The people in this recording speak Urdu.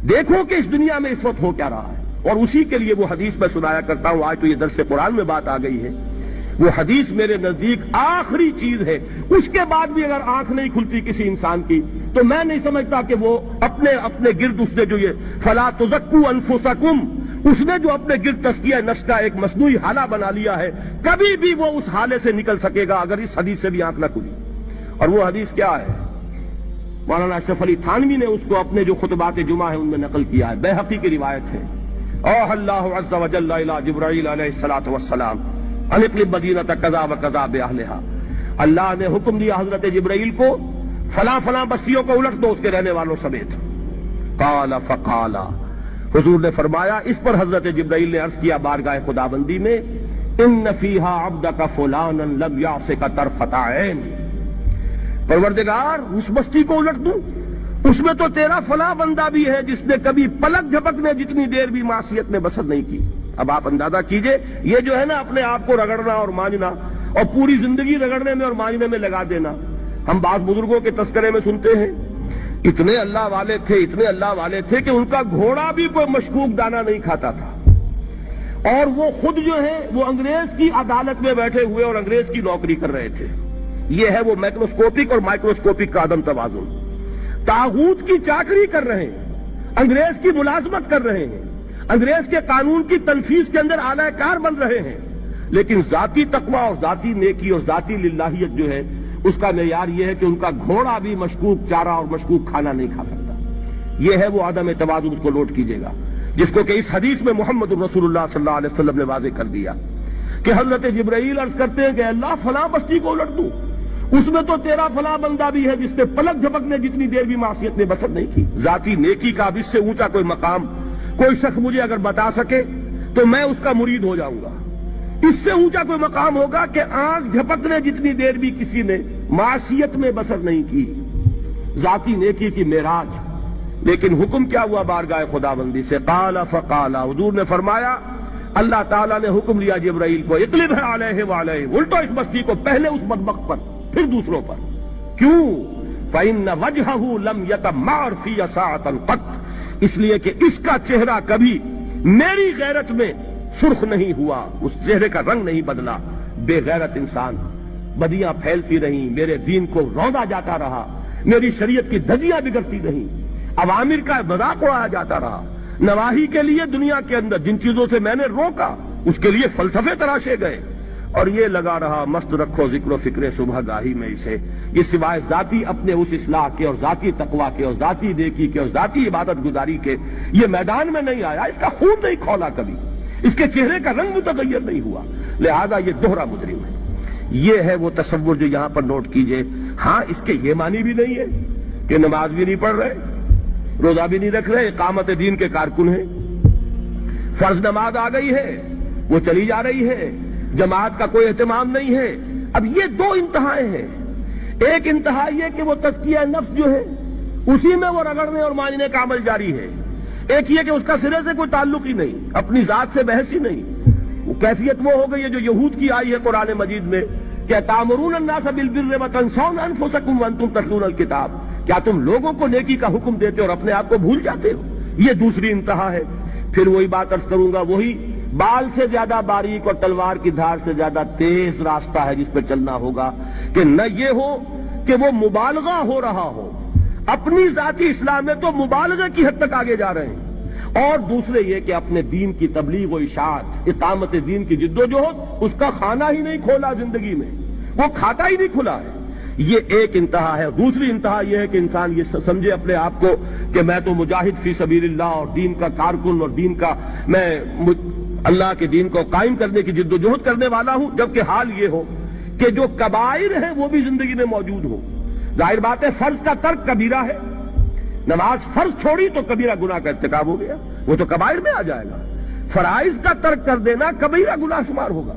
دیکھو کہ اس دنیا میں اس وقت ہو کیا رہا ہے، اور اسی کے لیے وہ حدیث میں سنایا کرتا ہوں. آج تو یہ درس قرآن میں بات آ گئی ہے. وہ حدیث میرے نزدیک آخری چیز ہے. اس کے بعد بھی اگر آنکھ نہیں کھلتی کسی انسان کی تو میں نہیں سمجھتا کہ وہ اپنے گرد اس نے جو یہ فلا تزکوا انفسکم، اس نے جو اپنے گرد تزکیہ نفس کا ایک مصنوعی حالہ بنا لیا ہے، کبھی بھی وہ اس حالے سے نکل سکے گا اگر اس حدیث سے بھی آنکھ نہ کھلی. اور وہ حدیث کیا ہے؟ مولانا اشرف علی تھانوی نے اس کو اپنے جو خطبات جمعہ ہیں ان میں نقل کیا ہے. بیہقی کی روایت ہے. اوحى اللہ عز وجل الی جبرائیل علیہ الصلوۃ والسلام ان اقلب مدینۃ کذا وکذا باہلھا. اللہ نے حکم دیا حضرت جبرائیل کو فلاں فلاں بستیوں کو الٹ دو اس کے رہنے والوں سمیت. قال فقال، حضور نے فرمایا، اس پر حضرت جبرائیل نے عرض کیا بارگاہ خداوندی میں، ان فیہا عبدک فلانا لم یعصک طرفۃ عین. پروردگار اس بستی کو الٹ دوں، اس میں تو تیرا فلاں بندہ بھی ہے جس نے کبھی پلک جھپکنے جتنی دیر بھی معصیت میں بسر نہیں کی. اب آپ اندازہ کیجئے، یہ جو ہے نا اپنے آپ کو رگڑنا اور مانجنا اور پوری زندگی رگڑنے میں اور مانجنے میں لگا دینا. ہم بعض بزرگوں کے تذکرے میں سنتے ہیں اتنے اللہ والے تھے، اتنے اللہ والے تھے کہ ان کا گھوڑا بھی کوئی مشکوک دانہ نہیں کھاتا تھا، اور وہ خود جو ہے وہ انگریز کی عدالت میں بیٹھے ہوئے اور انگریز کی نوکری کر رہے تھے. یہ ہے وہ میکروسکوپک اور مائکروسکوپک کا عدم توازن. طاغوت کی چاکری کر رہے ہیں، انگریز کی ملازمت کر رہے ہیں، انگریز کے قانون کی تنفیذ کے اندر اعلی کار بن رہے ہیں، لیکن ذاتی تقوی اور ذاتی نیکی اور ذاتی للہیت جو ہے اس کا معیار یہ ہے کہ ان کا گھوڑا بھی مشکوک چارہ اور مشکوک کھانا نہیں کھا سکتا. یہ ہے وہ عدم توازن. اس کو نوٹ کیجئے گا، جس کو کہ اس حدیث میں محمد الرسول اللہ صلی اللہ علیہ وسلم نے واضح کر دیا کہ حضرت جبرائیل عرض کرتے ہیں کہ اللہ فلاں بستی کو الٹ دوں، اس میں تو تیرا فلاں بندہ بھی ہے جس نے پلک جھپکنے جتنی دیر بھی معصیت میں بسر نہیں کی. ذاتی نیکی کا اب اس سے اونچا کوئی مقام کوئی شخص مجھے اگر بتا سکے تو میں اس کا مرید ہو جاؤں گا. اس سے اونچا کوئی مقام ہوگا کہ آنکھ جھپکنے جتنی دیر بھی کسی نے معصیت میں بسر نہیں کی. ذاتی نیکی کی معراج. لیکن حکم کیا ہوا بارگاہ خداوندی سے؟ قال فقال، حضور نے فرمایا، اللہ تعالیٰ نے حکم لیا جبرائیل کو، اقلب علیہ وعلیہ، الٹو اس بستی کو، پہلے اس بدبخت پر پھر دوسروں پر. کیوں؟ فإن وجہہ لم یتمعر فی ساعۃ قط، اس لیے کہ اس کا چہرہ کبھی میری غیرت میں سرخ نہیں ہوا، اس چہرے کا رنگ نہیں بدلا. بے غیرت انسان، بدیاں پھیلتی رہیں، میرے دین کو روندا جاتا رہا، میری شریعت کی دھجیاں بگڑتی رہیں، عوامر کا مذاق اڑایا جاتا رہا. نواہی کے لیے دنیا کے اندر جن چیزوں سے میں نے روکا اس کے لیے فلسفے تراشے گئے، اور یہ لگا رہا مست رکھو ذکر و فکر صبح گاہی میں اسے. یہ سوائے ذاتی اپنے اس اصلاح کے اور ذاتی تقوی کے اور ذاتی نیکی کے اور ذاتی عبادت گزاری کے یہ میدان میں نہیں آیا. اس کا خون نہیں کھولا کبھی، اس کے چہرے کا رنگ متغیر نہیں ہوا، لہذا یہ دوہرا مجرم ہے. یہ ہے وہ تصور جو یہاں پر نوٹ کیجئے. ہاں اس کے یہ معنی بھی نہیں ہے کہ نماز بھی نہیں پڑھ رہے، روزہ بھی نہیں رکھ رہے، اقامت دین کے کارکن ہیں، فرض نماز آ گئی ہے وہ چلی جا رہی ہے، جماعت کا کوئی اہتمام نہیں ہے. اب یہ دو انتہائیں ہیں. ایک انتہا یہ کہ وہ تزکیہ نفس جو ہے اسی میں وہ رگڑنے اور ماننے کا عمل جاری ہے. ایک یہ کہ اس کا سرے سے کوئی تعلق ہی نہیں، اپنی ذات سے بحث ہی نہیں. وہ کیفیت وہ ہو گئی ہے جو یہود کی آئی ہے قرآن مجید میں کہ تامرون الناس بالبر وتنسون انفسکم وانتم تتلون الکتاب، کیا تم لوگوں کو نیکی کا حکم دیتے اور اپنے آپ کو بھول جاتے ہو؟ یہ دوسری انتہا ہے. پھر وہی بات عرض کروں گا، وہی بال سے زیادہ باریک اور تلوار کی دھار سے زیادہ تیز راستہ ہے جس پہ چلنا ہوگا کہ نہ یہ ہو کہ وہ مبالغہ ہو رہا ہو، اپنی ذاتی اصلاح میں تو مبالغہ کی حد تک آگے جا رہے ہیں، اور دوسرے یہ کہ اپنے دین کی تبلیغ و اشاعت، اقامت دین کی جد و جہد، اس کا کھانا ہی نہیں کھولا زندگی میں، وہ کھاتا ہی نہیں کھلا ہے. یہ ایک انتہا ہے. دوسری انتہا یہ ہے کہ انسان یہ سمجھے اپنے آپ کو کہ میں تو مجاہد فی سبیل اللہ اور دین کا کارکن اور دین کا میں اللہ کے دین کو قائم کرنے کی جد و جہد کرنے والا ہوں، جبکہ حال یہ ہو کہ جو کبائر ہیں وہ بھی زندگی میں موجود ہوں. ظاہر بات ہے فرض کا ترک کبیرہ ہے، نماز فرض چھوڑی تو کبیرہ گناہ کا ارتکاب ہو گیا، وہ تو کبائر میں آ جائے گا. فرائض کا ترک کر دینا کبیرہ گناہ شمار ہوگا.